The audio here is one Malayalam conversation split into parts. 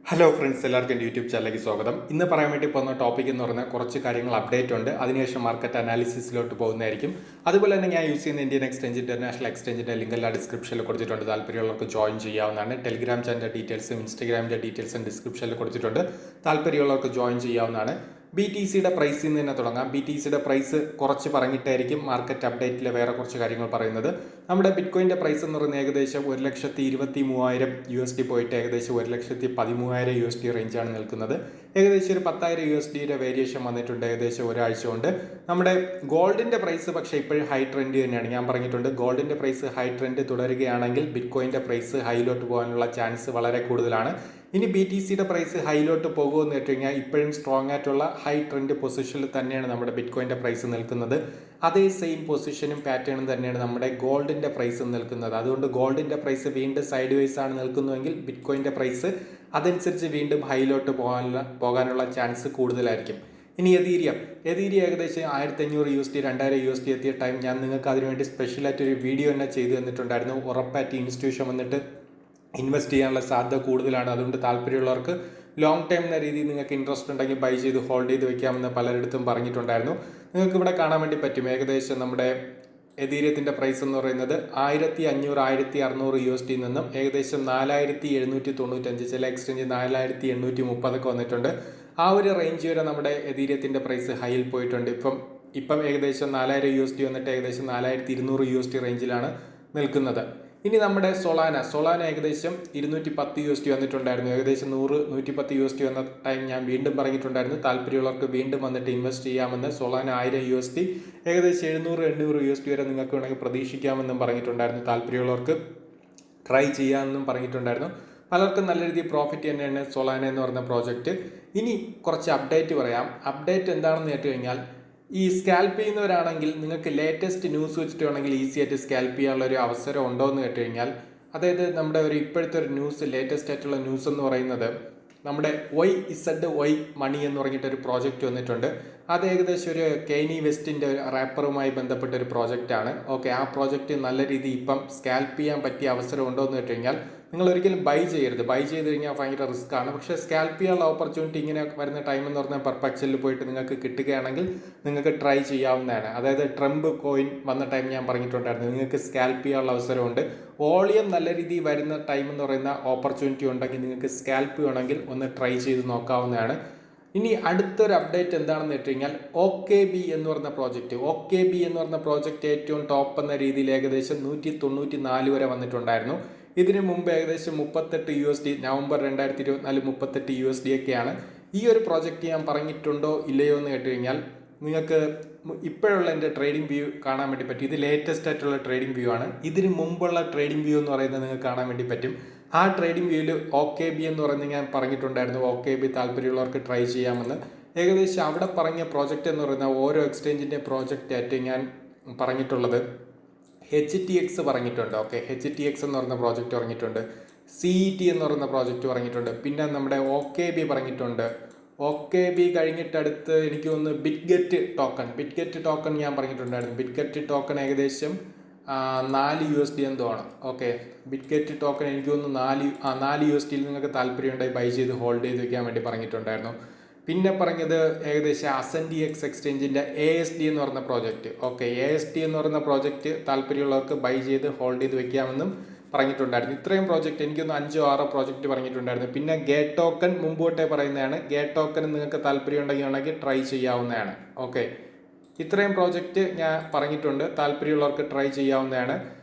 ഹലോ ഫ്രണ്ട്സ്, എല്ലാവർക്കും എൻ്റെ യൂട്യൂബ് ചാനലിലേക്ക് സ്വാഗതം. ഇന്ന് പറയാൻ വേണ്ടി പോകുന്ന ടോപ്പിക് എന്ന് പറഞ്ഞാൽ കുറച്ച് കാര്യങ്ങൾ അപ്ഡേറ്റ് ഉണ്ട്. അതിനുശേഷം മാർക്കറ്റ് അനാലിസിസിലോട്ട് പോകുന്നതായിരിക്കും. അതുപോലെ തന്നെ ഞാൻ യൂസ് ചെയ്യുന്ന ഇന്ത്യൻ എക്സ്ചേഞ്ച് ഇന്റർനാഷണൽ എക്സ്ചേഞ്ചിൻ്റെ ലിങ്ക് എല്ലാം ഡിസ്ക്രിപ്ഷനിൽ കൊടുത്തിട്ടുണ്ട്. താല്പര്യമുള്ളവർക്ക് ജോയിൻ ചെയ്യാവുന്നതാണ്. ടെലിഗ്രാം ചാനലിൻ്റെ ഡീറ്റെയിൽസും ഇൻസ്റ്റാഗ്രാമിൻ്റെ ഡീറ്റെയിൽസും ഡിസ്ക്രിപ്ഷനിൽ കൊടുത്തിട്ടുണ്ട്. താല്പര്യമുള്ളവർക്ക് ജോയിൻ ചെയ്യാവുന്നതാണ്. BTCയുടെ പ്രൈസിൽ നിന്ന് തന്നെ തുടങ്ങാം. BTCയുടെ പ്രൈസ് കുറച്ച് പറഞ്ഞിട്ടായിരിക്കും മാർക്കറ്റ് അപ്ഡേറ്റിൽ വേറെ കുറച്ച് കാര്യങ്ങൾ പറയുന്നത്. നമ്മുടെ ബിറ്റ്കോയിൻ്റെ പ്രൈസ് എന്ന് പറയുന്നത് ഏകദേശം 1,23,000 USD പോയിട്ട് ഏകദേശം 1,13,000 USD റേഞ്ചാണ് നിൽക്കുന്നത്. ഏകദേശം ഒരു 10,000 USDയുടെ വേരിയേഷൻ വന്നിട്ടുണ്ട് ഏകദേശം ഒരാഴ്ച കൊണ്ട്. നമ്മുടെ ഗോൾഡിൻ്റെ പ്രൈസ് പക്ഷേ ഇപ്പോഴും ഹൈ ട്രെൻഡ് തന്നെയാണ്. ഞാൻ പറഞ്ഞിട്ടുണ്ട്, ഗോൾഡിൻ്റെ പ്രൈസ് ഹൈ ട്രെൻഡ് തുടരുകയാണെങ്കിൽ ബിറ്റ്കോയിൻ്റെ പ്രൈസ് ഹൈയിലോട്ട് പോകാനുള്ള ചാൻസ് വളരെ കൂടുതലാണ്. ഇനി BTCയുടെ പ്രൈസ് ഹൈയിലോട്ട് പോകുമെന്ന് വെച്ച് കഴിഞ്ഞാൽ ഇപ്പോഴും സ്ട്രോങ് ആയിട്ടുള്ള ഹൈ ട്രെൻഡ് പൊസിഷനിൽ തന്നെയാണ് നമ്മുടെ ബിറ്റ്കോയിൻ്റെ പ്രൈസ് നിൽക്കുന്നത്. അതേ സെയിം പൊസിഷനും പാറ്റേണും തന്നെയാണ് നമ്മുടെ ഗോൾഡിൻ്റെ പ്രൈസ് നിൽക്കുന്നത്. അതുകൊണ്ട് ഗോൾഡിൻ്റെ പ്രൈസ് വീണ്ടും സൈഡ് വൈസ് ആണ് നിൽക്കുന്നതെങ്കിൽ ബിറ്റ്കോയിൻ്റെ പ്രൈസ് അതനുസരിച്ച് വീണ്ടും ഹൈയിലോട്ട് പോകാനുള്ള ചാൻസ് കൂടുതലായിരിക്കും. ഇനി എതീരിയം ഏകദേശം 1,500 USD 2,000 USD എത്തിയ ടൈം ഞാൻ നിങ്ങൾക്ക് അതിനുവേണ്ടി സ്പെഷ്യലായിട്ടൊരു വീഡിയോ തന്നെ ചെയ്തു തന്നിട്ടുണ്ടായിരുന്നു. ഉറപ്പായിട്ട് ഇൻസ്റ്റിറ്റ്യൂഷൻ വന്നിട്ട് ഇൻവെസ്റ്റ് ചെയ്യാനുള്ള സാധ്യത കൂടുതലാണ്. അതുകൊണ്ട് താല്പര്യമുള്ളവർക്ക് ലോങ് ടൈം എന്ന രീതിയിൽ നിങ്ങൾക്ക് ഇൻട്രസ്റ്റ് ഉണ്ടെങ്കിൽ ബൈ ചെയ്ത് ഹോൾഡ് ചെയ്ത് വെക്കാമെന്ന് പലരിടത്തും പറഞ്ഞിട്ടുണ്ടായിരുന്നു. നിങ്ങൾക്ക് ഇവിടെ കാണാൻ വേണ്ടി പറ്റും. ഏകദേശം നമ്മുടെ എതീരിയത്തിൻ്റെ പ്രൈസ് എന്ന് പറയുന്നത് 1,500 1,600 USD നിന്നും ഏകദേശം 4,795, ചില എക്സ്ചേഞ്ച് 4,830 വന്നിട്ടുണ്ട്. ആ ഒരു റേഞ്ച് വരെ നമ്മുടെ എതീരിയത്തിൻ്റെ പ്രൈസ് ഹൈയിൽ പോയിട്ടുണ്ട്. ഇപ്പം ഏകദേശം 4,000 USD വന്നിട്ട് ഏകദേശം 4,200 USD റേഞ്ചിലാണ് നിൽക്കുന്നത്. ഇനി നമ്മുടെ സൊളാന ഏകദേശം 210 USD വന്നിട്ടുണ്ടായിരുന്നു. ഏകദേശം 100-110 USD വന്ന ടൈം ഞാൻ വീണ്ടും പറഞ്ഞിട്ടുണ്ടായിരുന്നു. താല്പര്യമുള്ളവർക്ക് വീണ്ടും വന്നിട്ട് ഇൻവെസ്റ്റ് ചെയ്യാമെന്ന്. സൊളാന 1,000 USD ഏകദേശം 700-800 USD വരെ നിങ്ങൾക്ക് വേണമെങ്കിൽ പ്രതീക്ഷിക്കാമെന്നും പറഞ്ഞിട്ടുണ്ടായിരുന്നു. താല്പര്യമുള്ളവർക്ക് ട്രൈ ചെയ്യാമെന്നും പറഞ്ഞിട്ടുണ്ടായിരുന്നു. പലർക്കും നല്ല രീതിയിൽ പ്രോഫിറ്റ് തന്നെയാണ് സൊളാന എന്ന് പറയുന്ന പ്രോജക്റ്റ്. ഇനി കുറച്ച് അപ്ഡേറ്റ് പറയാം. അപ്ഡേറ്റ് എന്താണെന്ന് കേട്ട് കഴിഞ്ഞാൽ, ഈ സ്കാൽപ്പ് ചെയ്യുന്നവരാണെങ്കിൽ നിങ്ങൾക്ക് ലേറ്റസ്റ്റ് ന്യൂസ് വെച്ചിട്ട് വേണമെങ്കിൽ ഈസി ആയിട്ട് സ്കാൽപ്പ് ചെയ്യാനുള്ള ഒരു അവസരം ഉണ്ടോ എന്ന് കേട്ട് കഴിഞ്ഞാൽ, അതായത് നമ്മുടെ ഇപ്പോഴത്തെ ഒരു ന്യൂസ്, ലേറ്റസ്റ്റ് ആയിട്ടുള്ള ന്യൂസ് എന്ന് പറയുന്നത് നമ്മുടെ YZY മണി എന്ന് പറഞ്ഞിട്ടൊരു പ്രോജക്റ്റ് വന്നിട്ടുണ്ട്. അത് ഏകദേശം ഒരു കെയ്നി വെസ്റ്റിൻ്റെ റാപ്പറുമായി ബന്ധപ്പെട്ട ഒരു പ്രോജക്റ്റാണ്. ഓക്കെ, ആ പ്രോജക്റ്റ് നല്ല രീതിയിൽ ഇപ്പം സ്കാൽപ്പ് ചെയ്യാൻ പറ്റിയ അവസരം ഉണ്ടോ എന്ന് കേട്ട് കഴിഞ്ഞാൽ, നിങ്ങൾ ഒരിക്കലും ബൈ ചെയ്യരുത്. ബൈ ചെയ്ത് കഴിഞ്ഞാൽ ഭയങ്കര റിസ്ക് ആണ്. പക്ഷേ സ്കാൽപ്പ് ചെയ്യാനുള്ള ഓപ്പർച്യൂണിറ്റി ഇങ്ങനെ വരുന്ന ടൈം എന്ന് പറഞ്ഞാൽ പെർപെക്ച്വലിൽ പോയിട്ട് നിങ്ങൾക്ക് കിട്ടുകയാണെങ്കിൽ നിങ്ങൾക്ക് ട്രൈ ചെയ്യാവുന്നതാണ്. അതായത് ട്രംപ് കോയിൻ വന്ന ടൈം ഞാൻ പറഞ്ഞിട്ടുണ്ടായിരുന്നു, നിങ്ങൾക്ക് സ്കാൽപ്പ് ചെയ്യാനുള്ള അവസരമുണ്ട്. വോളിയം നല്ല രീതിയിൽ വരുന്ന ടൈം എന്ന് പറയുന്ന ഓപ്പർച്യൂണിറ്റി ഉണ്ടെങ്കിൽ നിങ്ങൾക്ക് സ്കാൽപ്പ് ചെയ്യണമെങ്കിൽ ഒന്ന് ട്രൈ ചെയ്ത് നോക്കാവുന്നതാണ്. ഇനി അടുത്തൊരു അപ്ഡേറ്റ് എന്താണെന്ന് വെച്ച് കഴിഞ്ഞാൽ, OKB എന്ന് പറഞ്ഞ പ്രോജക്റ്റ് ഏറ്റവും ടോപ്പ് എന്ന രീതിയിൽ ഏകദേശം 194 വരെ വന്നിട്ടുണ്ടായിരുന്നു. ഇതിന് മുമ്പ് ഏകദേശം 38 USD, നവംബർ 2024 38 USD ഒക്കെയാണ്. ഈ ഒരു പ്രോജക്റ്റ് ഞാൻ പറഞ്ഞിട്ടുണ്ടോ ഇല്ലയോ എന്ന് കേട്ട് കഴിഞ്ഞാൽ, നിങ്ങൾക്ക് ഇപ്പോഴുള്ള എൻ്റെ ട്രേഡിംഗ് വ്യൂ കാണാൻ വേണ്ടി പറ്റും. ഇത് ലേറ്റസ്റ്റ് ആയിട്ടുള്ള ട്രേഡിംഗ് വ്യൂ ആണ്. ഇതിന് മുമ്പുള്ള ട്രേഡിംഗ് വ്യൂ എന്ന് പറയുന്നത് നിങ്ങൾക്ക് കാണാൻ വേണ്ടി പറ്റും. ആ ട്രേഡിംഗ് വ്യൂവിൽ OKB എന്ന് പറയുന്നത് ഞാൻ പറഞ്ഞിട്ടുണ്ടായിരുന്നു. OKB താല്പര്യമുള്ളവർക്ക് ട്രൈ ചെയ്യാമെന്ന്. ഏകദേശം അവിടെ പറഞ്ഞ പ്രോജക്റ്റ് എന്ന് പറയുന്ന ഓരോ എക്സ്ചേഞ്ചിൻ്റെ പ്രോജക്റ്റ് ആയിട്ട് ഞാൻ പറഞ്ഞിട്ടുള്ളത് HTX പറഞ്ഞിട്ടുണ്ട്. ഓക്കെ, HTX എന്ന് പറയുന്ന പ്രോജക്റ്റ് പറഞ്ഞിട്ടുണ്ട്. CET എന്ന് പറയുന്ന പ്രോജക്റ്റ് പറഞ്ഞിട്ടുണ്ട്. പിന്നെ നമ്മുടെ OKB പറഞ്ഞിട്ടുണ്ട്. OKB കഴിഞ്ഞിട്ടടുത്ത് എനിക്ക് തോന്നുന്നു ബിറ്റ്ഗെറ്റ് ടോക്കൺ ഞാൻ പറഞ്ഞിട്ടുണ്ടായിരുന്നു. ബിറ്റ്ഗെറ്റ് ടോക്കൺ ഏകദേശം 4 USD എന്തോ ആണ്. ഓക്കെ, ബിറ്റ്ഗെറ്റ് ടോക്കൺ എനിക്ക് തോന്നുന്നു 4 USD നിങ്ങൾക്ക് താല്പര്യമുണ്ടെങ്കിൽ ബൈ ചെയ്ത് ഹോൾഡ് ചെയ്ത് വെക്കാൻ വേണ്ടി പറഞ്ഞിട്ടുണ്ടായിരുന്നു. പിന്നെ പറഞ്ഞത് ഏകദേശം AscendEX എക്സ്ചേഞ്ചിൻ്റെ ASD എന്ന് പറയുന്ന പ്രോജക്റ്റ്. ഓക്കെ, ASD എന്ന് പറയുന്ന പ്രോജക്റ്റ് താല്പര്യമുള്ളവർക്ക് ബൈ ചെയ്ത് ഹോൾഡ് ചെയ്ത് വെക്കാമെന്നും പറഞ്ഞിട്ടുണ്ടായിരുന്നു. ഇത്രയും പ്രോജക്റ്റ് എനിക്കൊന്ന് 5-6 പ്രോജക്റ്റ് പറഞ്ഞിട്ടുണ്ടായിരുന്നു. പിന്നെ ഗേറ്റ് ടോക്കൺ മുമ്പോട്ടേ പറയുന്നതാണ്. ഗേറ്റ് ടോക്കൺ നിങ്ങൾക്ക് താല്പര്യം ഉണ്ടെങ്കിൽ ട്രൈ ചെയ്യാവുന്നതാണ്. ഓക്കെ, ഇത്രയും പ്രോജക്റ്റ് ഞാൻ പറഞ്ഞിട്ടുണ്ട്. താല്പര്യമുള്ളവർക്ക് ട്രൈ ചെയ്യാവുന്നതാണ്.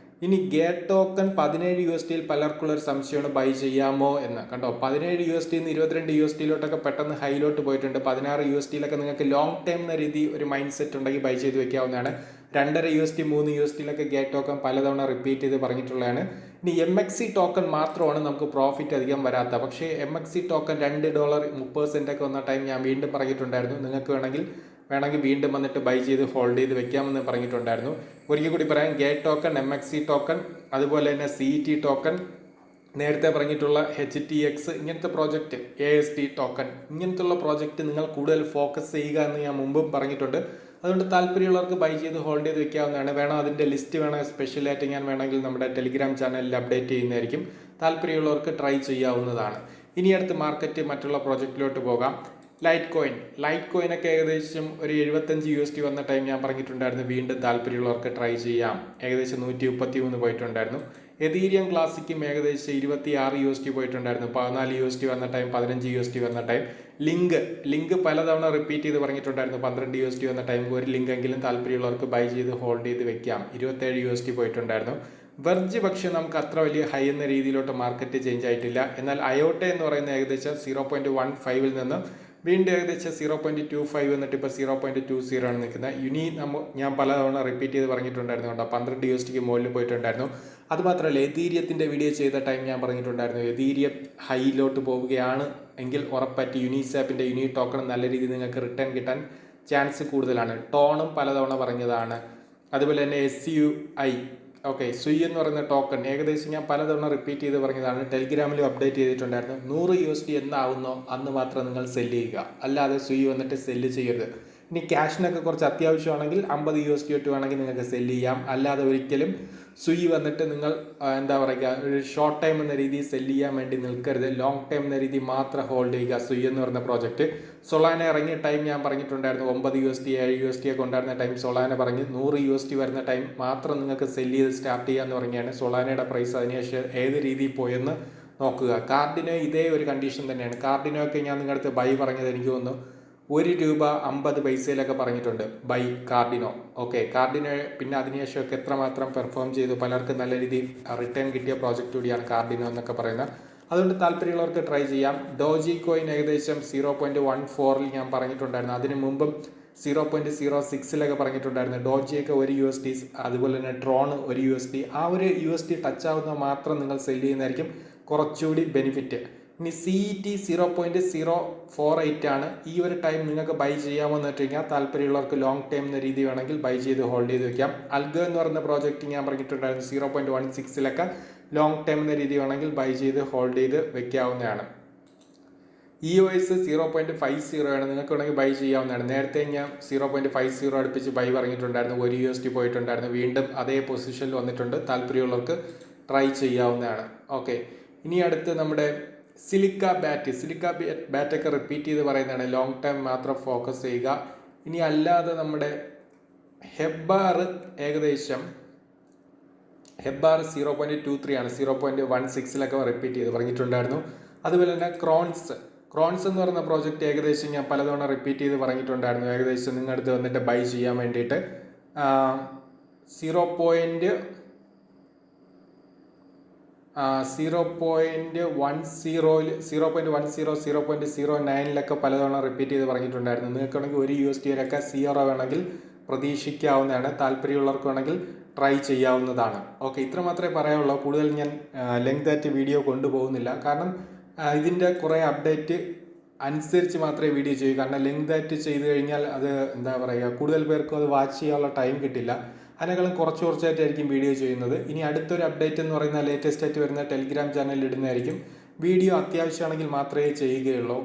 ഇനി ഗേറ്റ് ടോക്കൺ 17 USD പലർക്കുള്ളൊരു സംശയമാണ്, ബൈ ചെയ്യാമോ എന്ന്. കണ്ടോ, 17 USD 22 USD പെട്ടെന്ന് ഹൈയിലോട്ട് പോയിട്ടുണ്ട്. 16 USD നിങ്ങൾക്ക് ലോങ് ടൈം എന്ന രീതി ഒരു മൈൻഡ് സെറ്റ് ഉണ്ടെങ്കിൽ ബൈ ചെയ്ത് വെക്കാവുന്നതാണ്. 2.5 USD 3 USD ഗേറ്റ് ടോക്കൺ പലതവണ റിപ്പീറ്റ് ചെയ്ത് പറഞ്ഞിട്ടുള്ളതാണ്. ഇനി MXC ടോക്കൺ മാത്രമാണ് നമുക്ക് പ്രോഫിറ്റ് അധികം വരാത്ത. പക്ഷേ MXC ടോക്കൺ $2 30% വന്ന ടൈം ഞാൻ വീണ്ടും പറഞ്ഞിട്ടുണ്ടായിരുന്നു. നിങ്ങൾക്ക് വേണമെങ്കിൽ വീണ്ടും വന്നിട്ട് ബൈ ചെയ്ത് ഹോൾഡ് ചെയ്ത് വെക്കാമെന്ന് പറഞ്ഞിട്ടുണ്ടായിരുന്നു. ഒരിക്കൽ കൂടി പറയാം, ഗേറ്റ് ടോക്കൺ, MXC ടോക്കൺ, അതുപോലെ തന്നെ CET ടോക്കൺ, നേരത്തെ പറഞ്ഞിട്ടുള്ള HTX, ഇങ്ങനത്തെ പ്രോജക്റ്റ്, ASD ടോക്കൺ, ഇങ്ങനത്തുള്ള പ്രോജക്റ്റ് നിങ്ങൾ കൂടുതൽ ഫോക്കസ് ചെയ്യുക എന്ന് ഞാൻ മുമ്പും പറഞ്ഞിട്ടുണ്ട്. അതുകൊണ്ട് താല്പര്യമുള്ളവർക്ക് ബൈ ചെയ്ത് ഹോൾഡ് ചെയ്ത് വെക്കാവുന്നതാണ്. അതിൻ്റെ ലിസ്റ്റ് സ്പെഷ്യലായിട്ട് ഞാൻ വേണമെങ്കിൽ നമ്മുടെ ടെലിഗ്രാം ചാനലിൽ അപ്ഡേറ്റ് ചെയ്യുന്നതായിരിക്കും. താല്പര്യമുള്ളവർക്ക് ട്രൈ ചെയ്യാവുന്നതാണ്. ഇനി അടുത്ത് മാർക്കറ്റ് മറ്റുള്ള പ്രോജക്റ്റിലോട്ട് പോകാം. ലൈറ്റ് കോയിനൊക്കെ ഏകദേശം ഒരു 75 USD വന്ന ടൈം ഞാൻ പറഞ്ഞിട്ടുണ്ടായിരുന്നു. വീണ്ടും താല്പര്യമുള്ളവർക്ക് ട്രൈ ചെയ്യാം. ഏകദേശം 133 പോയിട്ടുണ്ടായിരുന്നു. എതീരിയം ക്ലാസിക്കും ഏകദേശം 26 USD പോയിട്ടുണ്ടായിരുന്നു. 14 USD വന്ന ടൈം, 15 USD വന്ന ടൈം. ലിങ്ക് പലതവണ റിപ്പീറ്റ് ചെയ്ത് പറഞ്ഞിട്ടുണ്ടായിരുന്നു. 12 USD വന്ന ടൈം. ഒരു ലിങ്ക് എങ്കിലും താല്പര്യമുള്ളവർക്ക് ബൈ ചെയ്ത് ഹോൾഡ് ചെയ്ത് വെക്കാം. 27 USD പോയിട്ടുണ്ടായിരുന്നു. വെർജ് പക്ഷേ നമുക്ക് അത്ര വലിയ ഹൈ എന്ന രീതിയിലോട്ട് മാർക്കറ്റ് ചേഞ്ച് ആയിട്ടില്ല. എന്നാൽ അയോട്ട എന്ന് പറയുന്ന ഏകദേശം 0.15 നിന്ന് വീണ്ടും ഏകദേശം 0.25 എന്നിട്ട് ഇപ്പോൾ 0.20 ആണ് നിൽക്കുന്നത്. ഞാൻ പലതവണ റിപ്പീറ്റ് ചെയ്ത് പറഞ്ഞിട്ടുണ്ടായിരുന്നു കേട്ടോ. 12 USDക്ക് മുകളിൽ പോയിട്ടുണ്ടായിരുന്നു. അതുമാത്രമല്ല, എതീരിയത്തിൻ്റെ വീഡിയോ ചെയ്ത ടൈം ഞാൻ പറഞ്ഞിട്ടുണ്ടായിരുന്നു. എതീരിയം ഹൈയിലോട്ട് പോവുകയാണ് എങ്കിൽ ഉറപ്പായിട്ട് യൂണിസാപ്പിൻ്റെ ടോക്കൺ നല്ല രീതിയിൽ നിങ്ങൾക്ക് റിട്ടേൺ കിട്ടാൻ ചാൻസ് കൂടുതലാണ്. ടോണും പലതവണ പറഞ്ഞതാണ്. അതുപോലെ തന്നെ SUI സുയി എന്ന് പറയുന്ന ടോക്കൺ ഏകദേശം ഞാൻ പലതവണ റിപ്പീറ്റ് ചെയ്ത് പറഞ്ഞതാണ്. ടെലിഗ്രാമിലും അപ്ഡേറ്റ് ചെയ്തിട്ടുണ്ടായിരുന്നു. 100 USD എന്നാവുന്നോ അന്ന് മാത്രം നിങ്ങൾ സെല്ല് ചെയ്യുക, അല്ലാതെ സുയി വന്നിട്ട് സെല്ല് ചെയ്യരുത്. ഇനി ക്യാഷിനൊക്കെ കുറച്ച് അത്യാവശ്യമാണെങ്കിൽ 50 USD തൊട്ട് വേണമെങ്കിൽ നിങ്ങൾക്ക് സെല്ല് ചെയ്യാം. അല്ലാതെ ഒരിക്കലും സുയി വന്നിട്ട് നിങ്ങൾ ഒരു ഷോർട്ട് ടൈം എന്ന രീതിയിൽ സെല്ല് ചെയ്യാൻ വേണ്ടി നിൽക്കരുത്. ലോങ് ടൈം എന്ന രീതിയിൽ മാത്രം ഹോൾഡ് ചെയ്യുക സുയി എന്ന് പറയുന്ന പ്രോജക്റ്റ്. സൊളാന ഇറങ്ങിയ ടൈം ഞാൻ പറഞ്ഞിട്ടുണ്ടായിരുന്നു. 9 USD 7 USD ഒക്കെ ഉണ്ടായിരുന്ന ടൈം സൊളാന പറഞ്ഞ് 100 USD വരുന്ന ടൈം മാത്രം നിങ്ങൾക്ക് സെല്ല് ചെയ്ത് സ്റ്റാർട്ട് ചെയ്യാമെന്ന് പറഞ്ഞാണ്. സൊളാനയുടെ പ്രൈസ് അതിനുശേഷം ഏത് രീതിയിൽ പോയെന്ന് നോക്കുക. കാർഡിനോ ഇതേ ഒരു കണ്ടീഷൻ തന്നെയാണ്. കാർഡിനോ ഒക്കെ ഞാൻ നിങ്ങളുടെ അടുത്ത് ബൈ പറഞ്ഞത് എനിക്ക് തോന്നുന്നു ₹1.50 പറഞ്ഞിട്ടുണ്ട് ബൈ കാർഡിനോ. കാർഡിനോ പിന്നെ അതിനുശേഷമൊക്കെ എത്രമാത്രം പെർഫോം ചെയ്തു, പലർക്കും നല്ല രീതിയിൽ റിട്ടേൺ കിട്ടിയ പ്രോജക്റ്റ് കൂടിയാണ് കാർഡിനോ എന്നൊക്കെ പറയുന്നത്. അതുകൊണ്ട് താല്പര്യമുള്ളവർക്ക് ട്രൈ ചെയ്യാം. ഡോജി കോയിൻ ഏകദേശം 0.14 ഞാൻ പറഞ്ഞിട്ടുണ്ടായിരുന്നു. അതിന് മുമ്പും 0.06 പറഞ്ഞിട്ടുണ്ടായിരുന്നു. ഡോജിയൊക്കെ 1 USD, അതുപോലെ തന്നെ ട്രോൺ 1 USD. ആ ഒരു USD ടച്ച് ആവുന്ന മാത്രം നിങ്ങൾ സെല്ല് ചെയ്യുന്നതായിരിക്കും കുറച്ചുകൂടി ബെനിഫിറ്റ്. ഇനി CET 0.048 ആണ്. ഈ ഒരു ടൈം നിങ്ങൾക്ക് ബൈ ചെയ്യാമെന്ന് വെച്ച് കഴിഞ്ഞാൽ താല്പര്യമുള്ളവർക്ക് ലോങ് ടൈം എന്ന രീതി വേണമെങ്കിൽ ബൈ ചെയ്ത് ഹോൾഡ് ചെയ്ത് വെക്കാം. അൽഗോ എന്ന് പറയുന്ന പ്രോജക്റ്റ് ഞാൻ പറഞ്ഞിട്ടുണ്ടായിരുന്നു. 0.16 ലോങ് ടൈം എന്ന രീതി വേണമെങ്കിൽ ബൈ ചെയ്ത് ഹോൾഡ് ചെയ്ത് വെക്കാവുന്നതാണ്. EOS 0.50 ആണ്. നിങ്ങൾക്ക് വേണമെങ്കിൽ ബൈ ചെയ്യാവുന്നതാണ്. നേരത്തെ ഞാൻ 0.50 അടുപ്പിച്ച് ബൈ പറഞ്ഞിട്ടുണ്ടായിരുന്നു. 1 USD പോയിട്ടുണ്ടായിരുന്നു. വീണ്ടും അതേ പൊസിഷനിൽ വന്നിട്ടുണ്ട്. താല്പര്യമുള്ളവർക്ക് ട്രൈ ചെയ്യാവുന്നതാണ്. ഇനി അടുത്ത് നമ്മുടെ സിലിക്ക ബാറ്റൊക്കെ റിപ്പീറ്റ് ചെയ്ത് പറയുന്നതാണ്. ലോങ് ടൈം മാത്രം ഫോക്കസ് ചെയ്യുക. ഇനി അല്ലാതെ നമ്മുടെ ഹെബ്ബാർ 0.23 ആണ്. 0.16 റിപ്പീറ്റ് ചെയ്ത് പറഞ്ഞിട്ടുണ്ടായിരുന്നു. അതുപോലെ തന്നെ ക്രോൺസ് എന്ന് പറയുന്ന പ്രോജക്റ്റ് ഏകദേശം ഞാൻ പലതവണ റിപ്പീറ്റ് ചെയ്ത് പറഞ്ഞിട്ടുണ്ടായിരുന്നു. ഏകദേശം നിങ്ങളുടെ അടുത്ത് വന്നിട്ട് ബൈ ചെയ്യാൻ വേണ്ടിയിട്ട് 0.10 0.09 പലതവണ റിപ്പീറ്റ് ചെയ്ത് പറഞ്ഞിട്ടുണ്ടായിരുന്നു. നിങ്ങൾക്ക് വേണമെങ്കിൽ 1 USD വരെയൊക്കെ 0 വേണമെങ്കിൽ പ്രതീക്ഷിക്കാവുന്നതാണ്. താല്പര്യമുള്ളവർക്ക് വേണമെങ്കിൽ ട്രൈ ചെയ്യാവുന്നതാണ്. ഇത്ര മാത്രമേ പറയാനുള്ളൂ. കൂടുതൽ ഞാൻ ലെങ്ത് ആയിട്ട് വീഡിയോ കൊണ്ടുപോകുന്നില്ല. കാരണം ഇതിൻ്റെ കുറേ അപ്ഡേറ്റ് അനുസരിച്ച് മാത്രമേ വീഡിയോ ചെയ്യൂ. കാരണം ലെങ്ത് ആയിട്ട് ചെയ്ത് കഴിഞ്ഞാൽ അത് കൂടുതൽ പേർക്കും അത് വാച്ച് ചെയ്യാനുള്ള ടൈം കിട്ടില്ല. അതിനേക്കാളും കുറച്ചായിട്ടായിരിക്കും വീഡിയോ ചെയ്യുന്നത്. ഇനി അടുത്തൊരു അപ്ഡേറ്റ് എന്ന് പറയുന്ന ലേറ്റസ്റ്റ് ആയിട്ട് വരുന്ന ടെലിഗ്രാം ചാനലിൽ ഇടുന്നതായിരിക്കും. വീഡിയോ അത്യാവശ്യമാണെങ്കിൽ മാത്രമേ ചെയ്യുകയുള്ളൂ.